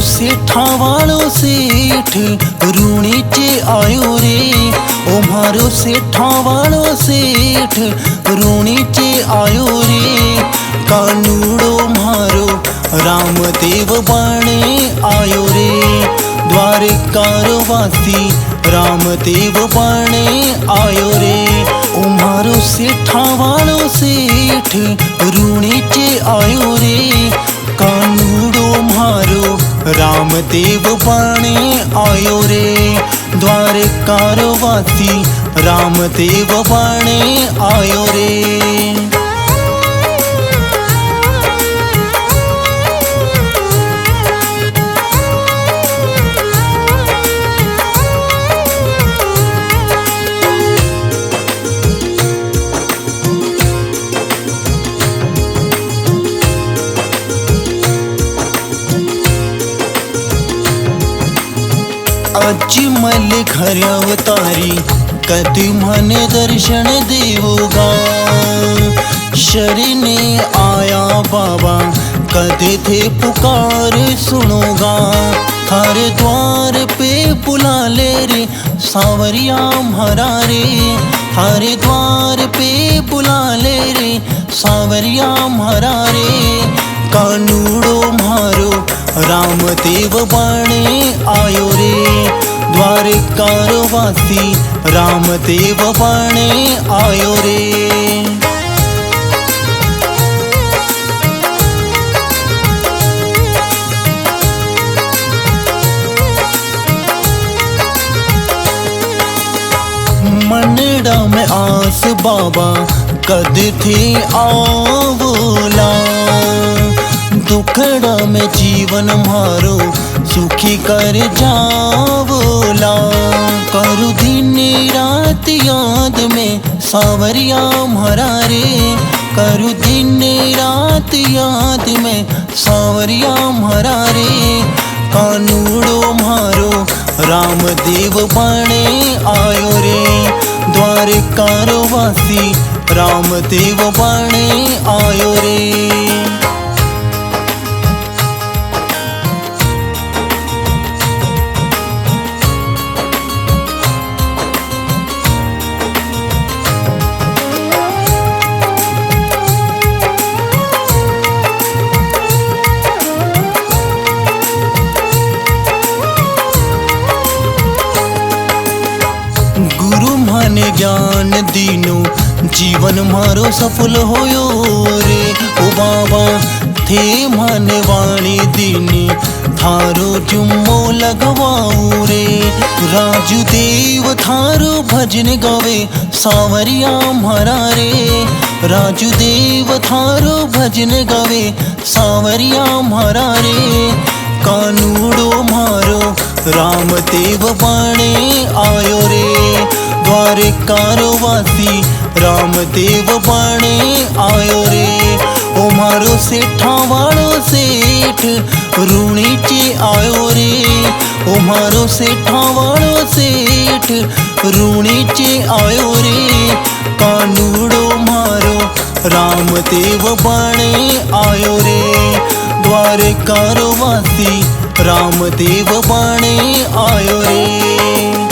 सेठा वालो सेठ रूणी चे आयो रे। ओ मारो सेठा वालो सेठ रूणी चे आयो रे। कानूड़ो मारो रामदेव बाणे आयो रे। द्वारकार वासी रामदेव बाणे आयो रे। ओ मारो सेठा वालो सेठ रूणी चे आयो रे। कानूड़ो मारो रामदेव बाणे आयो रे। द्वारकार वासी रामदेव बाणे आयो रे। आज मले घर अवतारी कधी म्हणे दर्शन देवोगा। शरीने आया बाबा कदे थे पुकार सुनोगा। थारे द्वार पे बुला ले रे सावरिया म्हारा रे। थारे द्वार पे बुला ले रे सावरिया म्हारा रे। कानूड़ो मारो रामदेव बाणे आयो रे। द्वारकार वासी रामदेव बाणे आयो रे। मनड़ा में आस बाबा कद थे आवोला। दुखड़ा में जीवन मारो सुखी कर जावोला। करू दिन रात याद में सावरिया म्हारा रे। करू दिन रात याद में सावरिया म्हारा रे। कानूड़ो मारो रामदेव बाणे आयो रे। द्वारकार वासी रामदेव बाणे आयो रे। गुरु माने ज्ञान दीनो जीवन मारो सफल होयो रे। ओ बाबा थे माने वाणी दीनी थारो जुम्मो लगवाऊ रे। राजू देव थारो भजन गावे सावरिया म्हारा रे। राजू देव थारो भजन गावे सावरिया म्हारा रे। कानूड़ो मारो रामदेव बाणे आयो रे। द्वारकार वासी रामदेव बाणे आयो रे। ओ मारो सेठा वालो सेठ रूणी चे आयो रे। ओ मारो सेठा वालो सेठ रूणी चे आयो रे। कानूड़ो मारो रामदेव बाणे आयो रे। द्वारकार वासी रामदेव बाणे आयो रे।